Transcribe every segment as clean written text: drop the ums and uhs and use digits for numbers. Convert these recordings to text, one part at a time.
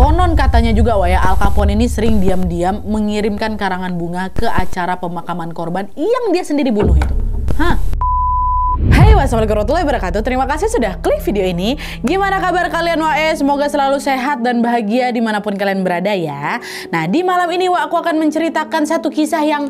Konon katanya juga ya, Al Capone ini sering diam-diam mengirimkan karangan bunga ke acara pemakaman korban yang dia sendiri bunuh itu. Hah? Hai, wassalamualaikum warahmatullahi wabarakatuh. Terima kasih sudah klik video ini. Gimana kabar kalian wae? Semoga selalu sehat dan bahagia dimanapun kalian berada ya. Nah, di malam ini aku akan menceritakan satu kisah yang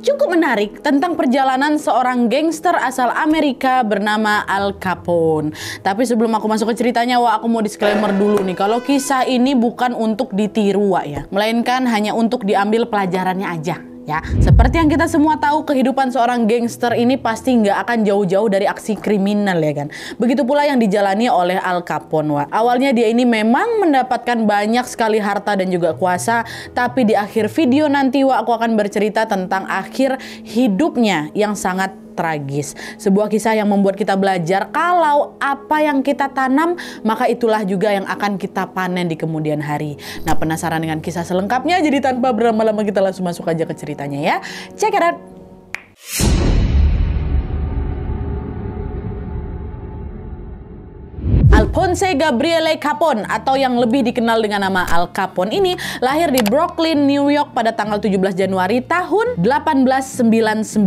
cukup menarik tentang perjalanan seorang gangster asal Amerika bernama Al Capone. Tapi sebelum aku masuk ke ceritanya, aku mau disclaimer dulu nih. Kalau kisah ini bukan untuk ditiru ya, melainkan hanya untuk diambil pelajarannya aja. Ya, seperti yang kita semua tahu, kehidupan seorang gangster ini pasti nggak akan jauh-jauh dari aksi kriminal ya kan. Begitu pula yang dijalani oleh Al Capone. Awalnya dia ini memang mendapatkan banyak sekali harta dan juga kuasa, tapi di akhir video nanti aku akan bercerita tentang akhir hidupnya yang sangat tragis. Sebuah kisah yang membuat kita belajar kalau apa yang kita tanam, maka itulah juga yang akan kita panen di kemudian hari. Nah, penasaran dengan kisah selengkapnya? Jadi tanpa berlama-lama kita langsung masuk aja ke ceritanya ya. Check it out. Alphonse Gabriele Capone atau yang lebih dikenal dengan nama Al Capone ini lahir di Brooklyn, New York pada tanggal 17 Januari tahun 1899.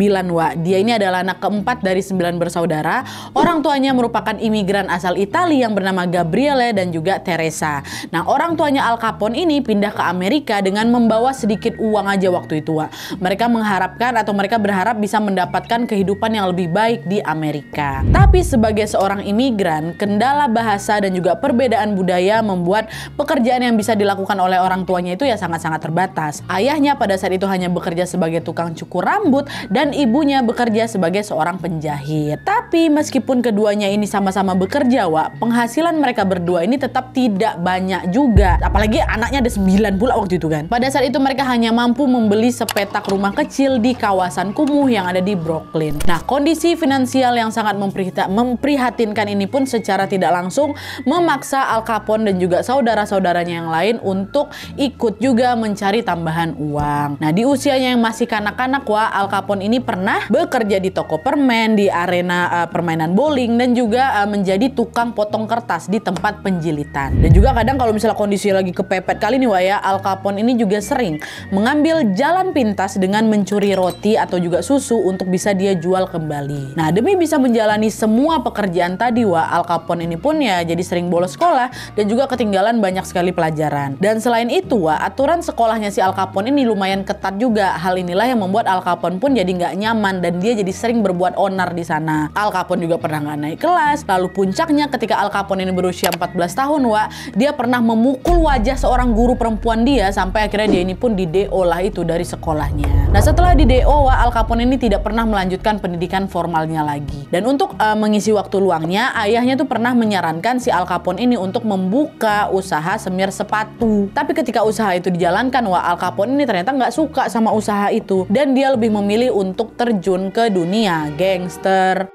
Dia ini adalah anak keempat dari 9 bersaudara. Orang tuanya merupakan imigran asal Italia yang bernama Gabriele dan juga Teresa. Nah, orang tuanya Al Capone ini pindah ke Amerika dengan membawa sedikit uang aja waktu itu. Mereka mengharapkan atau mereka berharap bisa mendapatkan kehidupan yang lebih baik di Amerika. Tapi sebagai seorang imigran, kendala bahasa dan juga perbedaan budaya membuat pekerjaan yang bisa dilakukan oleh orang tuanya itu ya sangat-sangat terbatas. Ayahnya pada saat itu hanya bekerja sebagai tukang cukur rambut dan ibunya bekerja sebagai seorang penjahit. Tapi meskipun keduanya ini sama-sama bekerja, penghasilan mereka berdua ini tetap tidak banyak juga. Apalagi anaknya ada 9 pula waktu itu kan. Pada saat itu mereka hanya mampu membeli sepetak rumah kecil di kawasan kumuh yang ada di Brooklyn. Nah, kondisi finansial yang sangat memprihatinkan ini pun secara tidak langsung memaksa Al Capone dan juga saudara-saudaranya yang lain untuk ikut juga mencari tambahan uang. Nah, di usianya yang masih kanak-kanak, Al Capone ini pernah bekerja di toko permen, di arena permainan bowling, dan juga menjadi tukang potong kertas di tempat penjilitan. Dan juga kadang kalau misalnya kondisi lagi kepepet kali ini Al Capone ini juga sering mengambil jalan pintas dengan mencuri roti atau juga susu untuk bisa dia jual kembali. Nah, demi bisa menjalani semua pekerjaan tadi, Al Capone ini pun ya jadi sering bolos sekolah dan juga ketinggalan banyak sekali pelajaran. Dan selain itu, aturan sekolahnya si Al Capone ini lumayan ketat juga. Hal inilah yang membuat Al Capone pun jadi nggak nyaman dan dia jadi sering berbuat onar di sana. Al Capone juga pernah nggak naik kelas. Lalu puncaknya ketika Al Capone ini berusia 14 tahun, dia pernah memukul wajah seorang guru perempuan dia sampai akhirnya dia ini pun di-DO lah itu dari sekolahnya. Nah, setelah di-DO, Al Capone ini tidak pernah melanjutkan pendidikan formalnya lagi. Dan untuk mengisi waktu luangnya, ayahnya tuh pernah menyarankan si Al Capone ini untuk membuka usaha semir sepatu. Tapi ketika usaha itu dijalankan, Al Capone ini ternyata nggak suka sama usaha itu dan dia lebih memilih untuk terjun ke dunia gangster.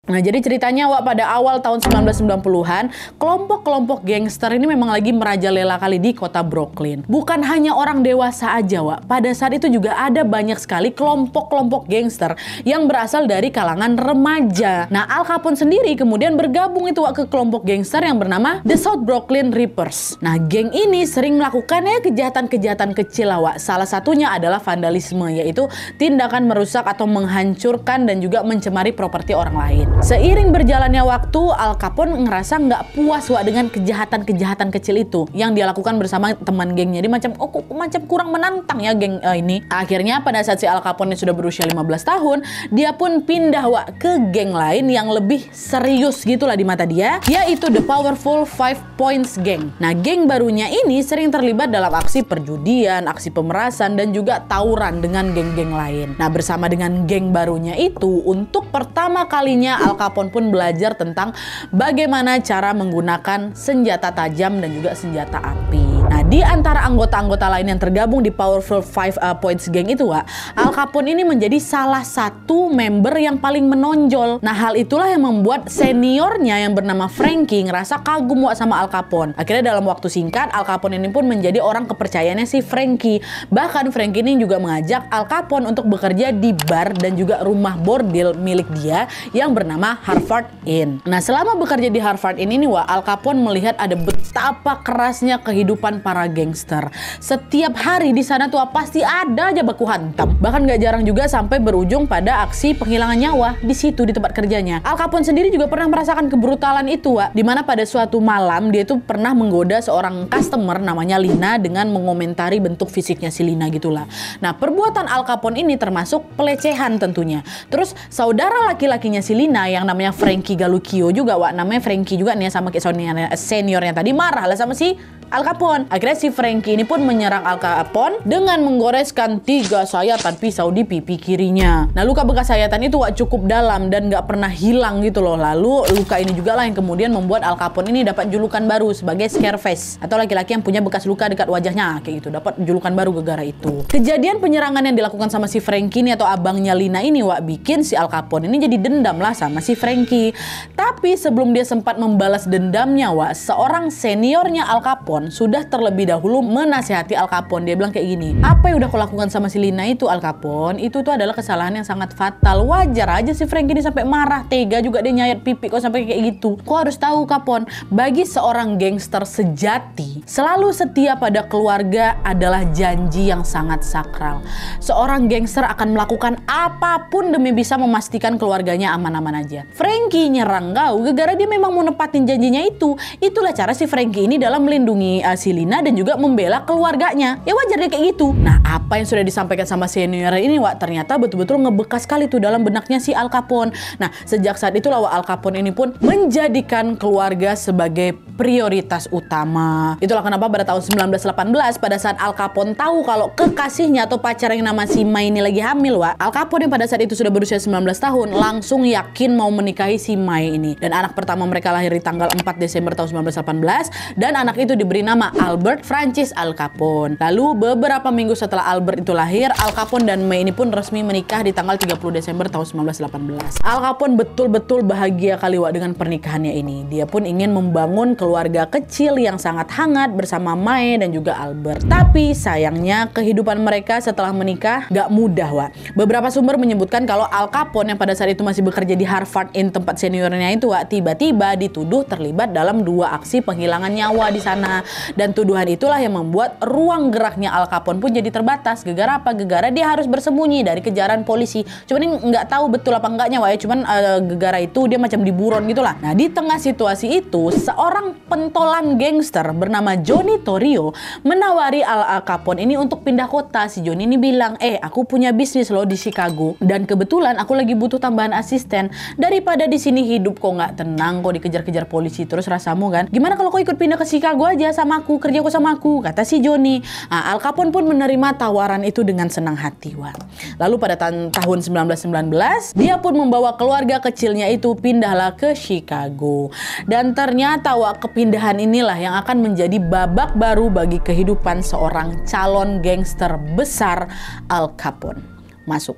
Nah, jadi ceritanya pada awal tahun 1990-an, kelompok-kelompok gangster ini memang lagi merajalela kali di kota Brooklyn. Bukan hanya orang dewasa aja, pada saat itu juga ada banyak sekali kelompok-kelompok gangster yang berasal dari kalangan remaja. Nah, Al Capone sendiri kemudian bergabung itu ke kelompok gangster yang bernama The South Brooklyn Rippers. Nah, geng ini sering melakukan kejahatan-kejahatan kecil, Salah satunya adalah vandalisme, yaitu tindakan merusak atau menghancurkan dan juga mencemari properti orang lain. Seiring berjalannya waktu, Al Capone ngerasa nggak puas dengan kejahatan-kejahatan kecil itu yang dia lakukan bersama teman gengnya. Dia macam kurang menantang ya geng ini. Akhirnya pada saat si Al Capone sudah berusia 15 tahun, dia pun pindah ke geng lain yang lebih serius gitulah di mata dia, yaitu The Powerful Five Points Gang. Nah, geng barunya ini sering terlibat dalam aksi perjudian, aksi pemerasan, dan juga tawuran dengan geng-geng lain. Nah, bersama dengan geng barunya itu, untuk pertama kalinya Al Capone pun belajar tentang bagaimana cara menggunakan senjata tajam dan juga senjata api. Nah, di antara anggota-anggota lain yang tergabung di Powerful Five Points Gang itu, Wak, Al Capone ini menjadi salah satu member yang paling menonjol. Nah, hal itulah yang membuat seniornya yang bernama Frankie ngerasa kagum, Wak, sama Al Capone. Akhirnya dalam waktu singkat, Al Capone ini pun menjadi orang kepercayaannya si Frankie. Bahkan Frankie ini juga mengajak Al Capone untuk bekerja di bar dan juga rumah bordil milik dia yang bernama Harvard Inn. Nah, selama bekerja di Harvard Inn ini, Wak, Al Capone melihat ada betapa kerasnya kehidupan para gangster. Setiap hari di sana tuh pasti ada aja baku hantam. Bahkan gak jarang juga sampai berujung pada aksi penghilangan nyawa di situ di tempat kerjanya. Al Capone sendiri juga pernah merasakan kebrutalan itu, Wak, dimana pada suatu malam dia itu pernah menggoda seorang customer namanya Lina dengan mengomentari bentuk fisiknya si Lina gitulah. Nah, perbuatan Al Capone ini termasuk pelecehan tentunya. Terus saudara laki-lakinya si Lina yang namanya Frankie Galuccio juga, Wak, namanya Frankie juga nih sama kayak seniornya tadi, marah lah sama si Al Capone. Akhirnya si Frankie ini pun menyerang Al Capone dengan menggoreskan 3 sayatan pisau di pipi kirinya. Nah, luka bekas sayatan itu, Wak, cukup dalam dan gak pernah hilang gitu loh. Lalu luka ini juga lah yang kemudian membuat Al Capone ini dapat julukan baru sebagai Scarface, atau laki-laki yang punya bekas luka dekat wajahnya kayak gitu. Dapat julukan baru gara-gara itu. Kejadian penyerangan yang dilakukan sama si Frankie ini atau abangnya Lina ini, Wak, bikin si Al Capone ini jadi dendam lah sama si Frankie. Tapi sebelum dia sempat membalas dendamnya, Wak, seorang seniornya Al Capone sudah terlebih dahulu menasihati Al Capone. Dia bilang kayak gini, apa yang udah kau lakukan sama si Lina itu, Al Capone, itu tuh adalah kesalahan yang sangat fatal. Wajar aja si Frankie ini sampai marah, tega juga dia nyayat pipi kau sampai kayak gitu. Kau harus tahu, Capone, bagi seorang gangster sejati, selalu setia pada keluarga adalah janji yang sangat sakral. Seorang gangster akan melakukan apapun demi bisa memastikan keluarganya aman-aman aja. Frankie nyerang kau gara-gara dia memang mau nepatin janjinya itu. Itulah cara si Frankie ini dalam melindungi si Lina dan juga membela keluarganya. Ya wajar dia kayak gitu. Nah, apa yang sudah disampaikan sama senior ini, Wak, ternyata betul-betul ngebekas sekali tuh dalam benaknya si Al Capone. Nah, sejak saat itulah, Wak, Al Capone ini pun menjadikan keluarga sebagai prioritas utama. Itulah kenapa pada tahun 1918 pada saat Al Capone tahu kalau kekasihnya atau pacar yang nama si Mai ini lagi hamil, Wak, Al Capone yang pada saat itu sudah berusia 19 tahun langsung yakin mau menikahi si Mai ini. Dan anak pertama mereka lahir di tanggal 4 Desember tahun 1918 dan anak itu diberi nama Albert Francis Al Capone. Lalu beberapa minggu setelah Albert itu lahir, Al Capone dan May ini pun resmi menikah di tanggal 30 Desember tahun 1918. Al Capone betul-betul bahagia kali, Wak, dengan pernikahannya ini. Dia pun ingin membangun keluarga kecil yang sangat hangat bersama May dan juga Albert. Tapi sayangnya kehidupan mereka setelah menikah gak mudah, Wak. Beberapa sumber menyebutkan kalau Al Capone yang pada saat itu masih bekerja di Harvard Inn tempat seniornya itu, Wak, tiba-tiba dituduh terlibat dalam 2 aksi penghilangan nyawa di sana. Dan tuduhan itulah yang membuat ruang geraknya Al Capone pun jadi terbatas. Gegara apa? Gegara dia harus bersembunyi dari kejaran polisi. Cuman ini nggak tahu betul apa enggaknya, Wak, ya. Cuman gegara itu dia macam diburon gitulah. Nah, di tengah situasi itu, seorang pentolan gangster bernama Johnny Torrio menawari Al Capone ini untuk pindah kota. Si Johnny ini bilang, aku punya bisnis loh di Chicago dan kebetulan aku lagi butuh tambahan asisten. Daripada di sini hidup kok nggak tenang, kok dikejar-kejar polisi terus rasamu kan. Gimana kalau kau ikut pindah ke Chicago aja sama aku, kerja kok sama aku, kata si Johnny. Nah, Al Capone pun menerima tawaran itu dengan senang hati, Wak. Lalu pada tahun 1919, dia pun membawa keluarga kecilnya itu pindahlah ke Chicago. Dan ternyata, Wak, kepindahan inilah yang akan menjadi babak baru bagi kehidupan seorang calon gangster besar, Al Capone. Masuk.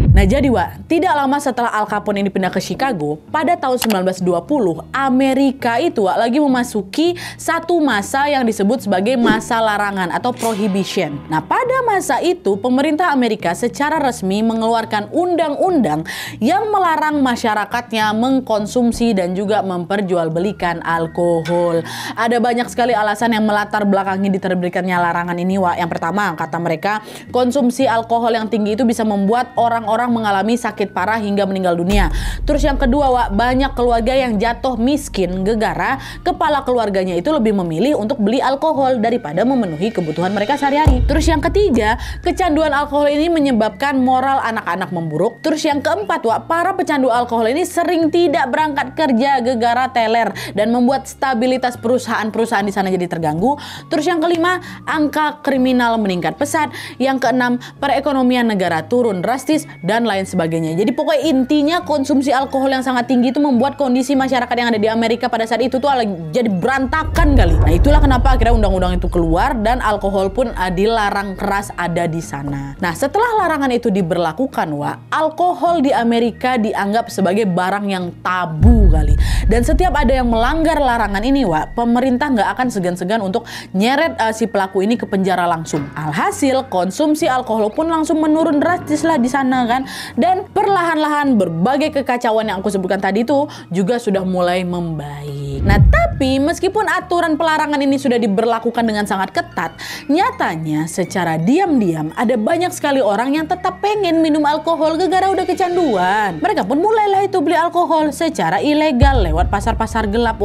Nah, jadi, Wak, tidak lama setelah Al Capone ini pindah ke Chicago, pada tahun 1920, Amerika itu, Wak, lagi memasuki satu masa yang disebut sebagai masa larangan atau prohibition. Nah, pada masa itu, pemerintah Amerika secara resmi mengeluarkan undang-undang yang melarang masyarakatnya mengkonsumsi dan juga memperjualbelikan alkohol. Ada banyak sekali alasan yang melatar belakangi diterbitkannya larangan ini, Wak. Yang pertama, kata mereka, konsumsi alkohol yang tinggi itu bisa membuat orang-orang mengalami sakit parah hingga meninggal dunia. Terus yang kedua, Wak, banyak keluarga yang jatuh miskin gegara kepala keluarganya itu lebih memilih untuk beli alkohol daripada memenuhi kebutuhan mereka sehari-hari. Terus yang ketiga, kecanduan alkohol ini menyebabkan moral anak-anak memburuk. Terus yang keempat, Wak, para pecandu alkohol ini sering tidak berangkat kerja gegara teler dan membuat stabilitas perusahaan-perusahaan di sana jadi terganggu. Terus yang kelima, angka kriminal meningkat pesat. Yang keenam, perekonomian negara turun drastis. Dan dan lain sebagainya. Jadi pokoknya intinya konsumsi alkohol yang sangat tinggi itu membuat kondisi masyarakat yang ada di Amerika pada saat itu tuh jadi berantakan kali. Nah itulah kenapa akhirnya undang-undang itu keluar dan alkohol pun dilarang keras ada di sana. Nah setelah larangan itu diberlakukan, alkohol di Amerika dianggap sebagai barang yang tabu kali. Dan setiap ada yang melanggar larangan ini, pemerintah nggak akan segan-segan untuk nyeret si pelaku ini ke penjara langsung. Alhasil konsumsi alkohol pun langsung menurun drastis lah di sana kan. Dan perlahan-lahan berbagai kekacauan yang aku sebutkan tadi itu juga sudah mulai membaik. Nah tapi meskipun aturan pelarangan ini sudah diberlakukan dengan sangat ketat, nyatanya secara diam-diam ada banyak sekali orang yang tetap pengen minum alkohol gara-gara udah kecanduan. Mereka pun mulailah itu beli alkohol secara ilegal lewat pasar-pasar gelap,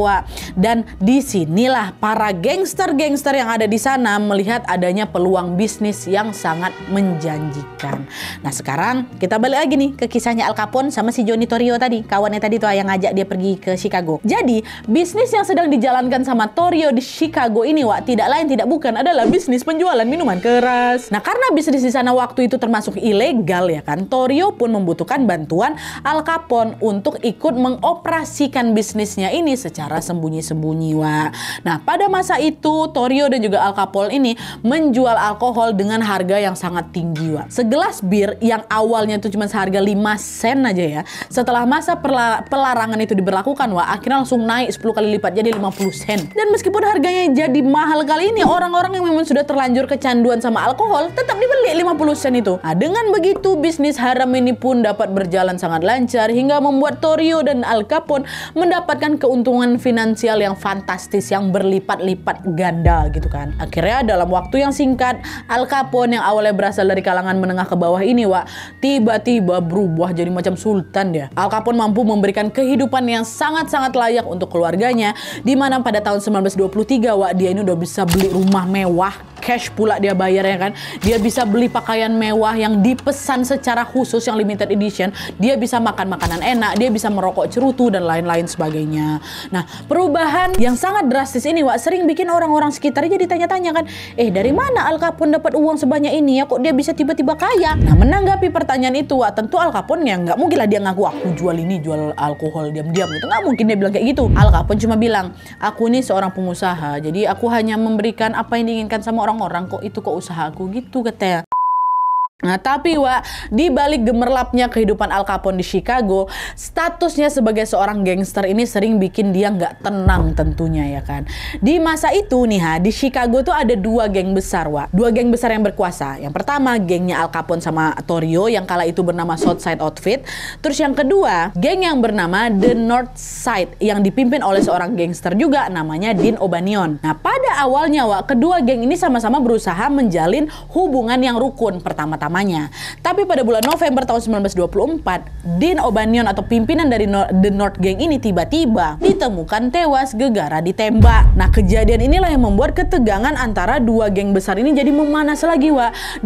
Dan disinilah para gangster-gangster yang ada di sana melihat adanya peluang bisnis yang sangat menjanjikan. Nah sekarang kita balik lagi nih ke kisahnya Al Capone sama si Johnny Torrio tadi, kawannya tadi tuh yang ngajak dia pergi ke Chicago. Jadi bisnis yang sedang dijalankan sama Torrio di Chicago ini, tidak lain tidak bukan adalah bisnis penjualan minuman keras. Nah karena bisnis di sana waktu itu termasuk ilegal ya kan, Torrio pun membutuhkan bantuan Al Capone untuk ikut mengoperasikan bisnisnya ini secara sembunyi-sembunyi, Nah pada masa itu Torrio dan juga Al Capone ini menjual alkohol dengan harga yang sangat tinggi, Segelas bir yang awalnya itu cuma seharga 5 sen aja ya, setelah masa pelarangan itu diberlakukan, akhirnya langsung naik 10 kali lipat jadi 50 sen. Dan meskipun harganya jadi mahal kali ini, orang-orang yang memang sudah terlanjur kecanduan sama alkohol tetap dibeli 50 sen itu. Nah, dengan begitu bisnis haram ini pun dapat berjalan sangat lancar hingga membuat Torrio dan Al Capone mendapatkan keuntungan finansial yang fantastis yang berlipat-lipat ganda gitu kan. Akhirnya dalam waktu yang singkat, Al Capone yang awalnya berasal dari kalangan menengah ke bawah ini, tiba-tiba berubah jadi macam sultan dia. Al Capone mampu memberikan kehidupan yang sangat-sangat layak untuk keluarganya, di mana pada tahun 1923 dia ini udah bisa beli rumah mewah, cash pula dia bayar ya kan. Dia bisa beli pakaian mewah yang dipesan secara khusus yang limited edition. Dia bisa makan makanan enak, dia bisa merokok cerutu dan lain-lain sebagainya. Nah, perubahan yang sangat drastis ini sering bikin orang-orang sekitarnya jadi tanya-tanya kan, dari mana Al Capone dapat uang sebanyak ini ya, kok dia bisa tiba-tiba kaya? Nah, menanggapi pertanyaan itu, tentu Al Capone ya nggak mungkin lah dia ngaku aku jual alkohol diam-diam gitu. Nggak mungkin dia bilang kayak gitu. Al Capone cuma bilang, aku ini seorang pengusaha, jadi aku hanya memberikan apa yang diinginkan sama orang-orang, kok itu kok usaha aku gitu katanya. Nah tapi di balik gemerlapnya kehidupan Al Capone di Chicago, statusnya sebagai seorang gangster ini sering bikin dia nggak tenang tentunya ya kan. Di masa itu nih di Chicago tuh ada dua geng besar, dua geng besar yang berkuasa. Yang pertama gengnya Al Capone sama Torrio yang kala itu bernama Southside Outfit. Terus yang kedua geng yang bernama The North Side yang dipimpin oleh seorang gangster juga namanya Dean O'Banion. Nah pada awalnya kedua geng ini sama-sama berusaha menjalin hubungan yang rukun pertama-tama. Tapi pada bulan November tahun 1924, Dean O'Banion atau pimpinan dari The North Gang ini tiba-tiba ditemukan tewas gegara ditembak. Nah kejadian inilah yang membuat ketegangan antara dua geng besar ini jadi memanas lagi,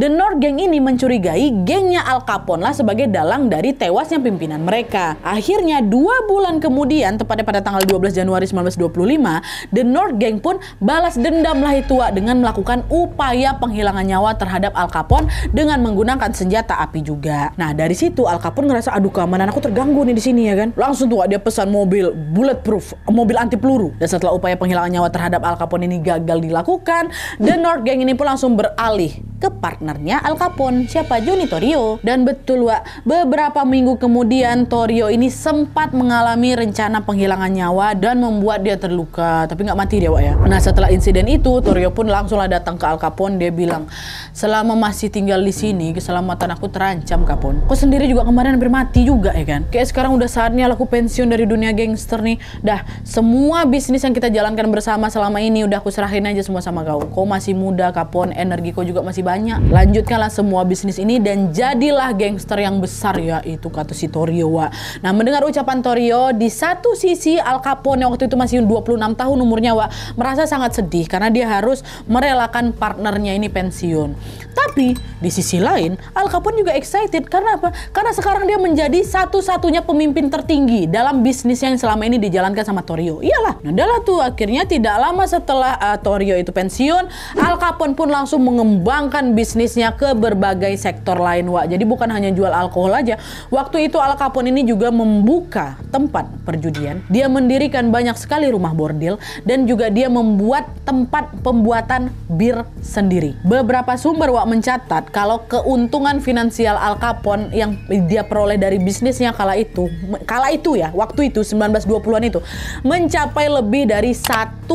The North Gang ini mencurigai gengnya Al Capone lah sebagai dalang dari tewasnya pimpinan mereka. Akhirnya 2 bulan kemudian, tepatnya pada tanggal 12 Januari 1925, The North Gang pun balas dendam lah itu dengan melakukan upaya penghilangan nyawa terhadap Al Capone dengan menggunakan senjata api juga. Nah dari situ Al Capone ngerasa aduh keamanan aku terganggu nih di sini ya kan. Langsung dia pesan mobil bulletproof, mobil anti peluru. Dan setelah upaya penghilangan nyawa terhadap Al Capone ini gagal dilakukan, The North Gang ini pun langsung beralih ke partnernya Al Capone, siapa? Johnny Torrio. Dan betul beberapa minggu kemudian Torrio ini sempat mengalami rencana penghilangan nyawa dan membuat dia terluka, tapi nggak mati dia ya. Nah setelah insiden itu Torrio pun langsunglah datang ke Al Capone. Dia bilang, selama masih tinggal di sini keselamatan aku terancam, Capone. Kau sendiri juga kemarin hampir mati juga ya kan. Kayak sekarang udah saatnya aku pensiun dari dunia gangster nih. Dah semua bisnis yang kita jalankan bersama selama ini udah aku serahin aja semua sama kau. Kau masih muda Capone, energi kau juga masih banyak. Lanjutkanlah semua bisnis ini dan jadilah gangster yang besar ya, itu kata si Torrio. Nah mendengar ucapan Torrio, di satu sisi Al Capone yang waktu itu masih 26 tahun umurnya merasa sangat sedih karena dia harus merelakan partnernya ini pensiun. Tapi di sisi lain Al Capone juga excited karena apa? Karena sekarang dia menjadi satu-satunya pemimpin tertinggi dalam bisnis yang selama ini dijalankan sama Torrio. Iyalah. Nah tuh akhirnya tidak lama setelah Torrio itu pensiun, Al Capone pun langsung mengembangkan mengembangkan bisnisnya ke berbagai sektor lain, Wak. Jadi bukan hanya jual alkohol aja. Waktu itu Al Capone ini juga membuka tempat perjudian. Dia mendirikan banyak sekali rumah bordil dan juga dia membuat tempat pembuatan bir sendiri. Beberapa sumber, Wak, mencatat kalau keuntungan finansial Al Capone yang dia peroleh dari bisnisnya kala itu ya, waktu itu 1920-an itu mencapai lebih dari 1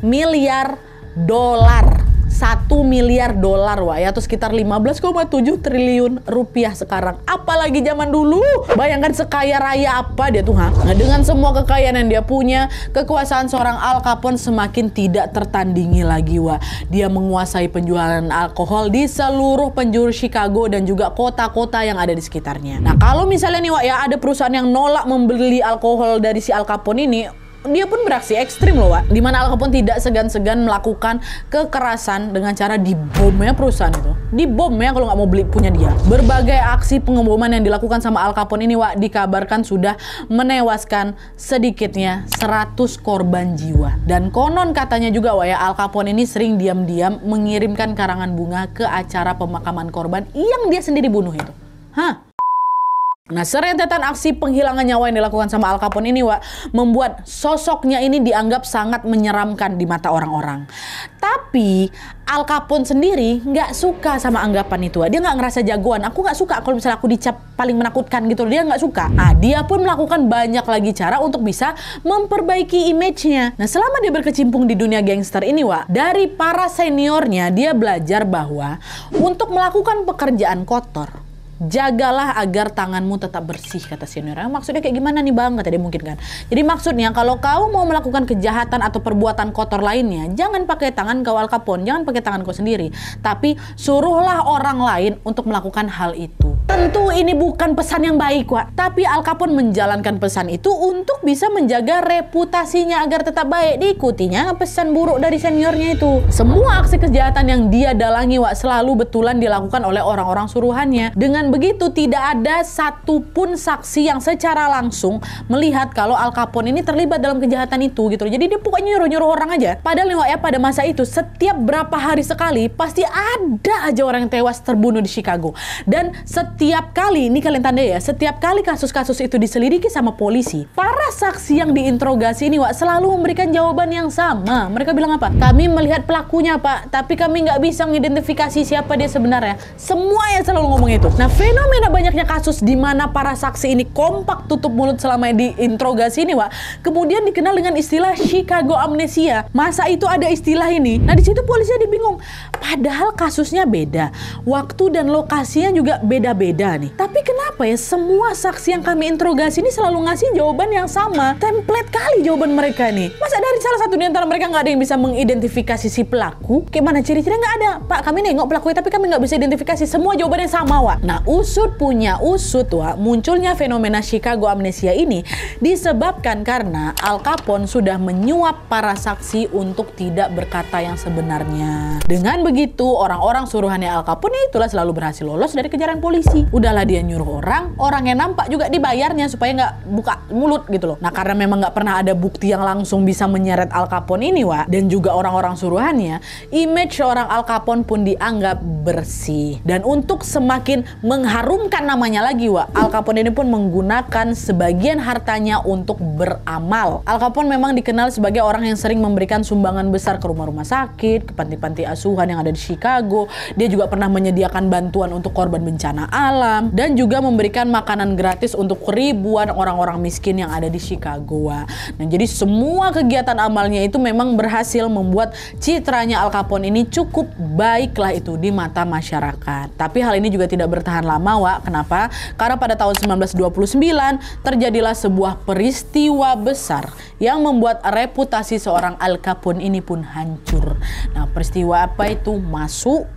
miliar dolar. 1 miliar dolar, Wak, ya, atau sekitar 15,7 triliun rupiah sekarang. Apalagi zaman dulu. Bayangkan sekaya raya apa dia tuh, ha? Nah, dengan semua kekayaan yang dia punya, kekuasaan seorang Al Capone semakin tidak tertandingi lagi, Wak. Dia menguasai penjualan alkohol di seluruh penjuru Chicago dan juga kota-kota yang ada di sekitarnya. Nah, kalau misalnya nih, Wak, ya, ada perusahaan yang nolak membeli alkohol dari si Al Capone ini, dia pun beraksi ekstrim loh, Wak. Dimana Al Capone tidak segan-segan melakukan kekerasan dengan cara dibomnya perusahaan itu. Dibomnya kalau nggak mau beli punya dia. Berbagai aksi pengeboman yang dilakukan sama Al Capone ini, Wak, dikabarkan sudah menewaskan sedikitnya 100 korban jiwa. Dan konon katanya juga, Wak, ya, Al Capone ini sering diam-diam mengirimkan karangan bunga ke acara pemakaman korban yang dia sendiri bunuh itu. Hah? Nah, serentetan aksi penghilangan nyawa yang dilakukan sama Al Capone ini, Wak, membuat sosoknya ini dianggap sangat menyeramkan di mata orang-orang. Tapi Al Capone sendiri nggak suka sama anggapan itu, Wak. Dia nggak ngerasa jagoan. Aku nggak suka kalau misalnya aku dicap paling menakutkan gitu. Dia nggak suka. Nah, dia pun melakukan banyak lagi cara untuk bisa memperbaiki image-nya. Nah, selama dia berkecimpung di dunia gangster ini, Wak, dari para seniornya dia belajar bahwa untuk melakukan pekerjaan kotor, jagalah agar tanganmu tetap bersih, kata seniornya. Maksudnya kayak gimana nih, Bang? Kata dia mungkin kan. Jadi maksudnya kalau kau mau melakukan kejahatan atau perbuatan kotor lainnya, jangan pakai tangan kau Al Capone, jangan pakai tangan kau sendiri. Tapi suruhlah orang lain untuk melakukan hal itu. Tentu ini bukan pesan yang baik, Wak. Tapi Al Capone menjalankan pesan itu untuk bisa menjaga reputasinya agar tetap baik. Diikutinya pesan buruk dari seniornya itu. Semua aksi kejahatan yang dia dalangi, Wak, selalu betulan dilakukan oleh orang-orang suruhannya. Dengan begitu tidak ada satupun saksi yang secara langsung melihat kalau Al Capone ini terlibat dalam kejahatan itu gitu. Jadi dia pokoknya nyuruh-nyuruh orang aja. Padahal nih, Wak, ya, pada masa itu setiap berapa hari sekali pasti ada aja orang yang tewas terbunuh di Chicago. Dan setiap kali, ini kalian tandai ya, setiap kali kasus-kasus itu diselidiki sama polisi, para saksi yang diinterogasi ini, Wak, selalu memberikan jawaban yang sama. Mereka bilang apa? Kami melihat pelakunya, Pak, tapi kami nggak bisa mengidentifikasi siapa dia sebenarnya. Semua yang selalu ngomong itu. Nah, fenomena banyaknya kasus di mana para saksi ini kompak tutup mulut selama diinterogasi ini, Wak, kemudian dikenal dengan istilah Chicago amnesia. Masa itu ada istilah ini? Nah, di situ polisinya bingung. Padahal kasusnya beda, waktu dan lokasinya juga beda-beda nih. Tapi kenapa ya semua saksi yang kami interogasi ini selalu ngasih jawaban yang sama? Template kali jawaban mereka nih. Masa dari salah satu di antara mereka nggak ada yang bisa mengidentifikasi si pelaku? Kayak mana ciri-cirinya? Nggak ada. Pak, kami nengok pelakunya tapi kami nggak bisa identifikasi. Semua jawabannya sama, Wak. Nah, usut punya usut, Wak, munculnya fenomena Chicago amnesia ini disebabkan karena Al Capone sudah menyuap para saksi untuk tidak berkata yang sebenarnya. Dengan begitu, orang-orang suruhannya Al Capone itulah selalu berhasil lolos dari kejaran polisi. Udahlah dia nyuruh orang yang nampak juga dibayarnya supaya nggak buka mulut gitu loh. Nah, karena memang nggak pernah ada bukti yang langsung bisa menyeret Al Capone ini, Wak, dan juga orang-orang suruhannya, image seorang Al Capone pun dianggap bersih. Dan untuk semakin mengharumkan namanya lagi, Wak, Al Capone ini pun menggunakan sebagian hartanya untuk beramal. Al Capone memang dikenal sebagai orang yang sering memberikan sumbangan besar ke rumah-rumah sakit, ke panti-panti asuhan yang ada di Chicago. Dia juga pernah menyediakan bantuan untuk korban bencana alam dan juga memberikan makanan gratis untuk ribuan orang-orang miskin yang ada di Chicago, Wak. Nah, jadi semua kegiatan amalnya itu memang berhasil membuat citranya Al Capone ini cukup baiklah itu di mata masyarakat. Tapi hal ini juga tidak bertahan lama, Wak. Kenapa? Karena pada tahun 1929 terjadilah sebuah peristiwa besar yang membuat reputasi seorang Al Capone ini pun hancur. Nah, peristiwa apa itu? Masuk.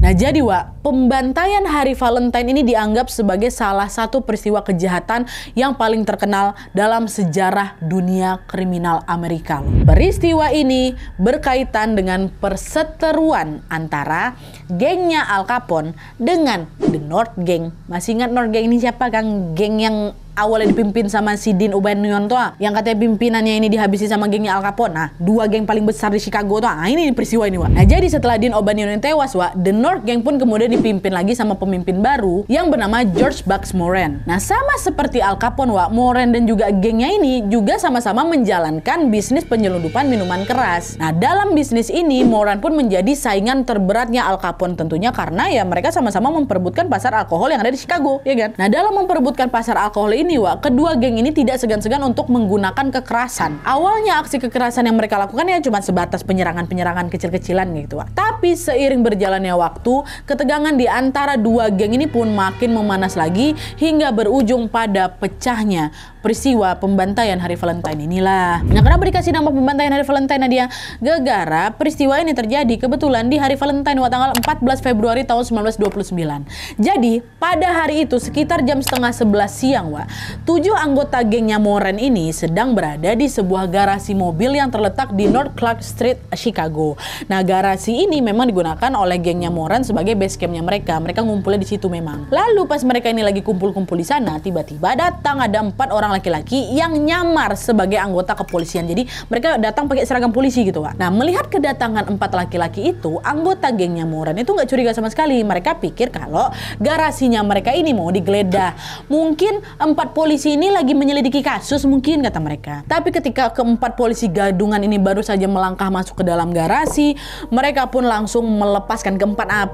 Nah, jadi, Wak, pembantaian hari Valentine ini dianggap sebagai salah satu peristiwa kejahatan yang paling terkenal dalam sejarah dunia kriminal Amerika. Peristiwa ini berkaitan dengan perseteruan antara gengnya Al Capone dengan The North Gang. Masih ingat North Gang ini siapa, Kang? Geng yang awalnya dipimpin sama si Dean O'Bannion tuh, yang katanya pimpinannya ini dihabisi sama gengnya Al Capone. Nah, dua geng paling besar di Chicago tuh. Nah, ini peristiwa ini, Wak. Nah, jadi setelah Dean O'Bannion yang tewas, Wak, The North Gang pun kemudian dipimpin lagi sama pemimpin baru yang bernama George Bucks Moran. Nah, sama seperti Al Capone, Wak, Moran dan juga gengnya ini juga sama-sama menjalankan bisnis penyelundupan minuman keras. Nah, dalam bisnis ini Moran pun menjadi saingan terberatnya Al Capone tentunya, karena ya mereka sama-sama memperebutkan pasar alkohol yang ada di Chicago, ya kan? Nah, dalam memperebutkan pasar alkohol ini, Wak, kedua geng ini tidak segan-segan untuk menggunakan kekerasan. Awalnya aksi kekerasan yang mereka lakukan ya cuma sebatas penyerangan-penyerangan kecil-kecilan gitu, Wak. Tapi seiring berjalannya waktu, ketegangan di antara dua geng ini pun makin memanas lagi hingga berujung pada pecahnya peristiwa pembantaian hari Valentine inilah. Nah, kenapa dikasih nama pembantaian hari Valentine, Nadia? Gara-gara peristiwa ini terjadi kebetulan di hari Valentine, Wak, tanggal 14 Februari tahun 1929. Jadi, pada hari itu sekitar jam setengah 11 siang, Wak, 7 anggota gengnya Moran ini sedang berada di sebuah garasi mobil yang terletak di North Clark Street, Chicago. Nah, garasi ini memang digunakan oleh gengnya Moran sebagai base campnya mereka. Mereka ngumpulnya di situ memang. Lalu pas mereka ini lagi kumpul-kumpul di sana, tiba-tiba datang ada 4 orang laki-laki yang nyamar sebagai anggota kepolisian. Jadi mereka datang pakai seragam polisi gitu, Wak. Nah, melihat kedatangan 4 laki-laki itu, anggota gengnya Moran itu nggak curiga sama sekali. Mereka pikir kalau garasinya mereka ini mau digeledah. Mungkin 4 polisi ini lagi menyelidiki kasus mungkin, kata mereka. Tapi ketika keempat polisi gadungan ini baru saja melangkah masuk ke dalam garasi, mereka pun langsung melepaskan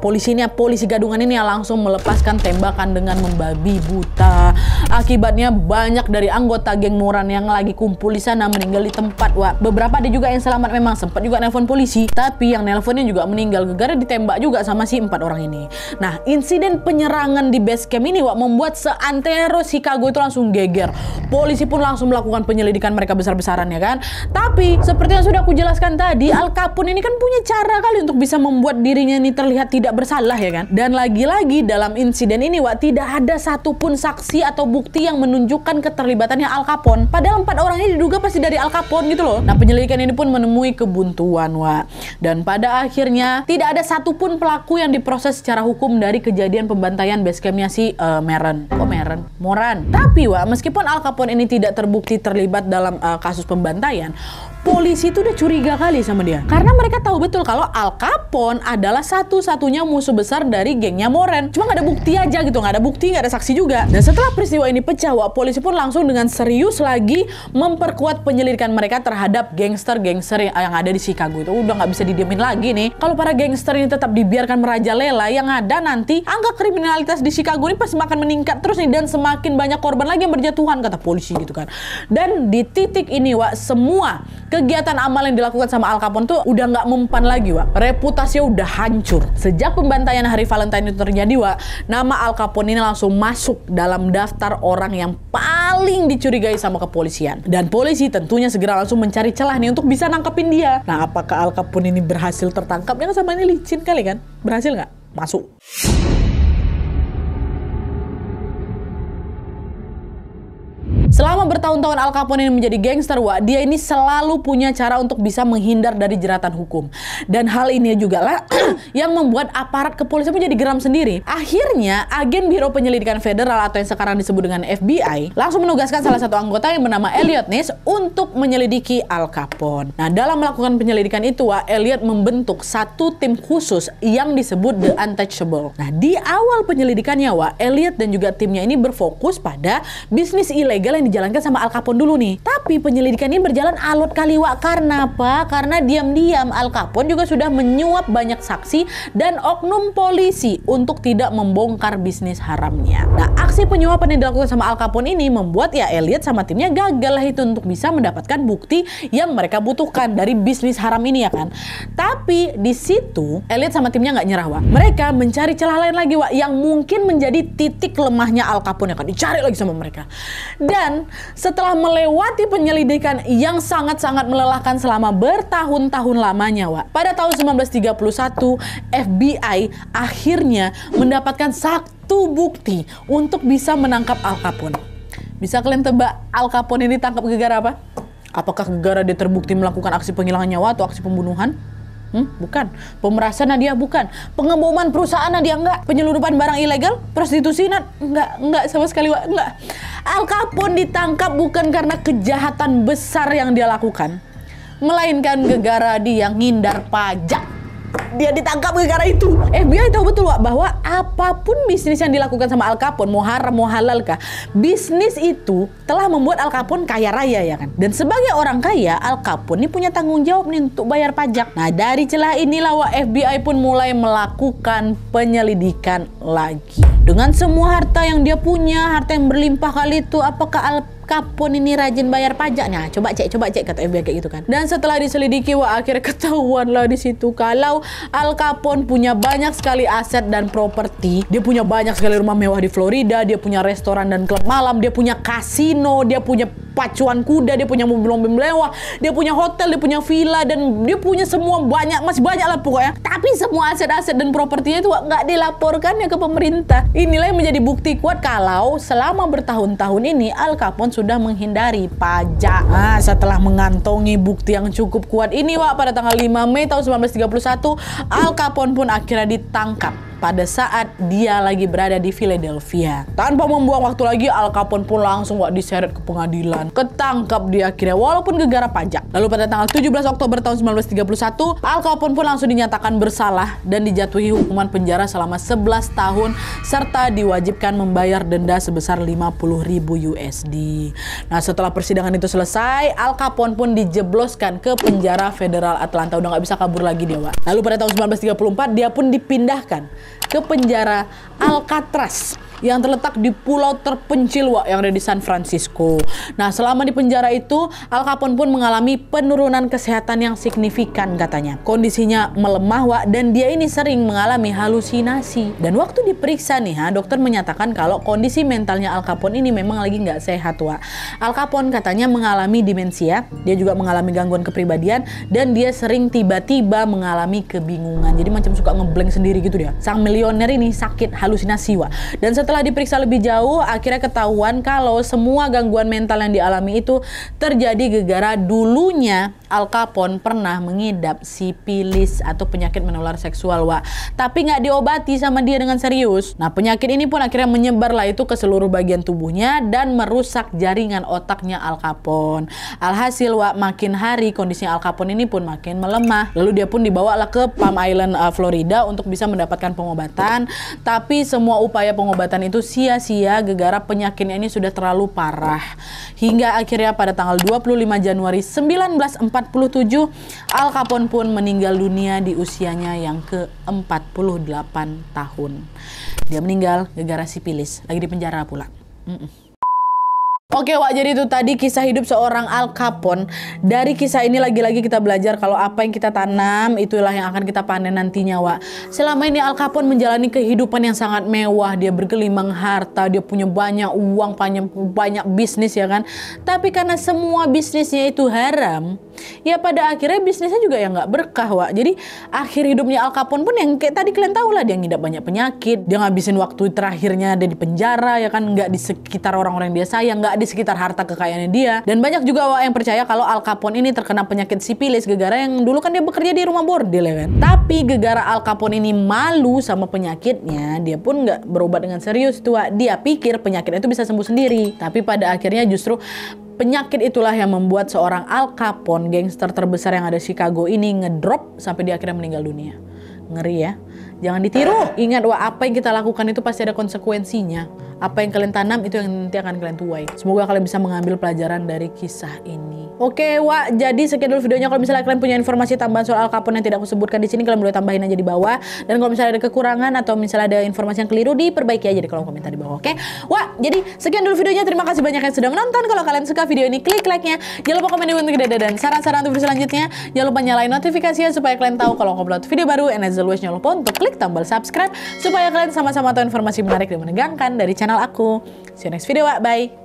polisi gadungan ini langsung melepaskan tembakan dengan membabi buta. Akibatnya banyak dari anggota geng Moran yang lagi kumpul di sana meninggal di tempat, Wak. Beberapa ada juga yang selamat, memang sempat juga nelpon polisi, tapi yang nelponnya juga meninggal gara-gara ditembak juga sama si 4 orang ini. Nah, insiden penyerangan di base camp ini, Wak, membuat seantero Chicago itu langsung geger. Polisi pun langsung melakukan penyelidikan mereka besar-besaran, ya kan. Tapi seperti yang sudah aku jelaskan tadi, Al Capone ini kan punya cara kali untuk bisa membuat dirinya ini terlihat tidak bersalah, ya kan. Dan lagi-lagi dalam insiden ini, Wak, tidak ada satupun saksi atau bukti yang menunjukkan keterlibatannya Al Capone. Padahal 4 orang ini diduga pasti dari Al Capone gitu loh. Nah, penyelidikan ini pun menemui kebuntuan, Wak. Dan pada akhirnya tidak ada satupun pelaku yang diproses secara hukum dari kejadian pembantaian base campnya si Moran. Tapi, Wak, meskipun Al Capone ini tidak terbukti terlibat dalam kasus pembantaian, polisi itu udah curiga kali sama dia. Karena mereka tahu betul kalau Al Capone adalah satu-satunya musuh besar dari gengnya Moran. Cuma nggak ada bukti aja gitu, nggak ada bukti, nggak ada saksi juga. Dan setelah peristiwa ini pecah, Wak, polisi pun langsung dengan serius lagi memperkuat penyelidikan mereka terhadap gangster-gangster yang ada di Chicago. Itu udah nggak bisa didiemin lagi nih. Kalau para gangster ini tetap dibiarkan merajalela, yang ada nanti angka kriminalitas di Chicago ini pasti makin meningkat terus nih, dan semakin banyak korban lagi yang berjatuhan, kata polisi gitu kan. Dan di titik ini, Wak, semua kegiatan amal yang dilakukan sama Al Capone tuh udah nggak mempan lagi, Wak. Reputasinya udah hancur. Sejak pembantaian hari Valentine itu terjadi, Wak, nama Al Capone ini langsung masuk dalam daftar orang yang paling dicurigai sama kepolisian. Dan polisi tentunya segera langsung mencari celah nih untuk bisa nangkepin dia. Nah, apakah Al Capone ini berhasil tertangkap? Yang sama ini licin kali kan? Berhasil nggak? Masuk. Selama bertahun-tahun Al Capone ini menjadi gangster, Wak, dia ini selalu punya cara untuk bisa menghindar dari jeratan hukum. Dan hal ini juga lah yang membuat aparat kepolisian menjadi geram sendiri. Akhirnya, agen Biro Penyelidikan Federal atau yang sekarang disebut dengan FBI langsung menugaskan salah satu anggota yang bernama Elliot Ness untuk menyelidiki Al Capone. Nah, dalam melakukan penyelidikan itu, Wak, Elliot membentuk satu tim khusus yang disebut The Untouchable. Nah, di awal penyelidikannya, Wak, Elliot dan juga timnya ini berfokus pada bisnis ilegal yang dijalankan sama Al Capone dulu nih. Tapi penyelidikan ini berjalan alot kali, Wak. Karena apa? Karena diam-diam Al Capone juga sudah menyuap banyak saksi dan oknum polisi untuk tidak membongkar bisnis haramnya. Nah, aksi penyuapan yang dilakukan sama Al Capone ini membuat ya Elliot sama timnya gagal lah itu untuk bisa mendapatkan bukti yang mereka butuhkan dari bisnis haram ini, ya kan. Tapi di situ Elliot sama timnya nggak nyerah, Wak. Mereka mencari celah lain lagi, Wak, yang mungkin menjadi titik lemahnya Al Capone, ya kan. Dicari lagi sama mereka. Dan setelah melewati penyelidikan yang sangat-sangat melelahkan selama bertahun-tahun lamanya, Wak, pada tahun 1931 FBI akhirnya mendapatkan satu bukti untuk bisa menangkap Al Capone. Bisa kalian tebak Al Capone ini tangkap gara-gara apa? Apakah gara-gara dia terbukti melakukan aksi penghilangan nyawa atau aksi pembunuhan? Bukan. Pemerasan, Nadia, bukan. Pengeboman perusahaan, Nadia, enggak. Penyelundupan barang ilegal, prostitusi, enggak sama sekali, Wak, enggak. Al Capone ditangkap bukan karena kejahatan besar yang dia lakukan, melainkan gara-gara dia ngindar pajak. Dia ditangkap gara-gara itu. FBI tahu betul Wak, bahwa apapun bisnis yang dilakukan sama Al Capone, mau haram mau halal kah, bisnis itu telah membuat Al Capone kaya raya ya kan. Dan sebagai orang kaya, Al Capone ini punya tanggung jawab nih untuk bayar pajak. Nah dari celah inilah Wak, FBI pun mulai melakukan penyelidikan lagi. Dengan semua harta yang dia punya, harta yang berlimpah kali itu, apakah Al Capone ini rajin bayar pajak? Nah, coba cek kata FBI kayak gitu kan. Dan setelah diselidiki, wah akhirnya ketahuan lah di situ kalau Al Capone punya banyak sekali aset dan properti. Dia punya banyak sekali rumah mewah di Florida, dia punya restoran dan klub malam, dia punya kasino, dia punya pacuan kuda, dia punya mobil-mobil mewah, dia punya hotel, dia punya villa, dan dia punya semua masih banyak lah pokoknya. Tapi semua aset-aset dan propertinya itu nggak dilaporkan ya ke pemerintah. Inilah yang menjadi bukti kuat kalau selama bertahun-tahun ini Al Capone sudah menghindari pajak. Nah, setelah mengantongi bukti yang cukup kuat ini, Wak, pada tanggal 5 Mei tahun 1931, Al Capone pun akhirnya ditangkap pada saat dia lagi berada di Philadelphia. Tanpa membuang waktu lagi, Al Capone pun langsung diseret ke pengadilan. Ketangkap dia akhirnya walaupun gegara pajak. Lalu pada tanggal 17 Oktober tahun 1931, Al Capone pun langsung dinyatakan bersalah dan dijatuhi hukuman penjara selama 11 tahun serta diwajibkan membayar denda sebesar 50.000 USD. Nah, setelah persidangan itu selesai, Al Capone pun dijebloskan ke penjara federal Atlanta. Udah nggak bisa kabur lagi dia, Wak. Lalu pada tahun 1934 dia pun dipindahkan ke penjara Alcatraz yang terletak di pulau terpencil, Wak, yang ada di San Francisco. Nah, selama di penjara itu, Al Capone pun mengalami penurunan kesehatan yang signifikan katanya. Kondisinya melemah, Wak, dan dia ini sering mengalami halusinasi. Dan waktu diperiksa nih, dokter menyatakan kalau kondisi mentalnya Al Capone ini memang lagi nggak sehat, Wak. Al Capone katanya mengalami demensia, dia juga mengalami gangguan kepribadian, dan dia sering tiba-tiba mengalami kebingungan. Jadi macam suka ngeblank sendiri gitu dia. Sang milioner ini sakit halusinasi, Wak. Dan setelah diperiksa lebih jauh, akhirnya ketahuan kalau semua gangguan mental yang dialami itu terjadi gegara dulunya Al Capone pernah mengidap sipilis atau penyakit menular seksual, Wak. Tapi nggak diobati sama dia dengan serius. Nah, penyakit ini pun akhirnya menyebar lah itu ke seluruh bagian tubuhnya dan merusak jaringan otaknya Al Capone. Alhasil, Wak, makin hari kondisi Al Capone ini pun makin melemah. Lalu dia pun dibawa lah ke Palm Island, Florida untuk bisa mendapatkan pengobatan. Tapi semua upaya pengobatan itu sia-sia gegara penyakitnya ini sudah terlalu parah. Hingga akhirnya pada tanggal 25 Januari 1947, Al Capone pun meninggal dunia di usianya yang ke-48 tahun. Dia meninggal gegara sipilis, lagi di penjara pula. Oke, Wak, jadi itu tadi kisah hidup seorang Al Capone. Dari kisah ini lagi-lagi kita belajar kalau apa yang kita tanam itulah yang akan kita panen nantinya, Wak. Selama ini Al Capone menjalani kehidupan yang sangat mewah, dia bergelimang harta, dia punya banyak uang, banyak bisnis ya kan. Tapi karena semua bisnisnya itu haram, ya pada akhirnya bisnisnya juga yang nggak berkah, Wak. Jadi akhir hidupnya Al Capone pun yang kayak tadi kalian tahu lah, dia ngidap banyak penyakit, dia ngabisin waktu terakhirnya ada di penjara ya kan, nggak di sekitar orang-orang yang dia sayang, nggak di sekitar harta kekayaannya dia. Dan banyak juga, Wak, yang percaya kalau Al Capone ini terkena penyakit sipilis gegara yang dulu kan dia bekerja di rumah bordil ya kan. Tapi gegara Al Capone ini malu sama penyakitnya, dia pun nggak berobat dengan serius tuh, Wak. Dia pikir penyakitnya itu bisa sembuh sendiri. Tapi pada akhirnya justru penyakit itulah yang membuat seorang Al Capone, gangster terbesar yang ada di Chicago ini ngedrop sampai dia akhirnya meninggal dunia. Ngeri ya. Jangan ditiru. Ingat, Wak, apa yang kita lakukan itu pasti ada konsekuensinya. Apa yang kalian tanam itu yang nanti akan kalian tuai. Semoga kalian bisa mengambil pelajaran dari kisah ini. Oke, Wak, jadi sekian dulu videonya. Kalau misalnya kalian punya informasi tambahan soal Al Capone yang tidak aku sebutkan di sini, kalian boleh tambahin aja di bawah. Dan kalau misalnya ada kekurangan atau misalnya ada informasi yang keliru, diperbaiki aja di kolom komentar di bawah. Oke, Wak, jadi sekian dulu videonya. Terima kasih banyak yang sudah menonton. Kalau kalian suka video ini, klik like-nya. Jangan lupa komen di bawah dan saran-saran untuk video selanjutnya. Jangan lupa nyalain notifikasinya supaya kalian tahu kalau aku upload video baru. And as always, jangan lupa untuk klik tombol subscribe supaya kalian sama-sama tahu informasi menarik dan menegangkan dari channel aku. See you next video, Wak. Bye.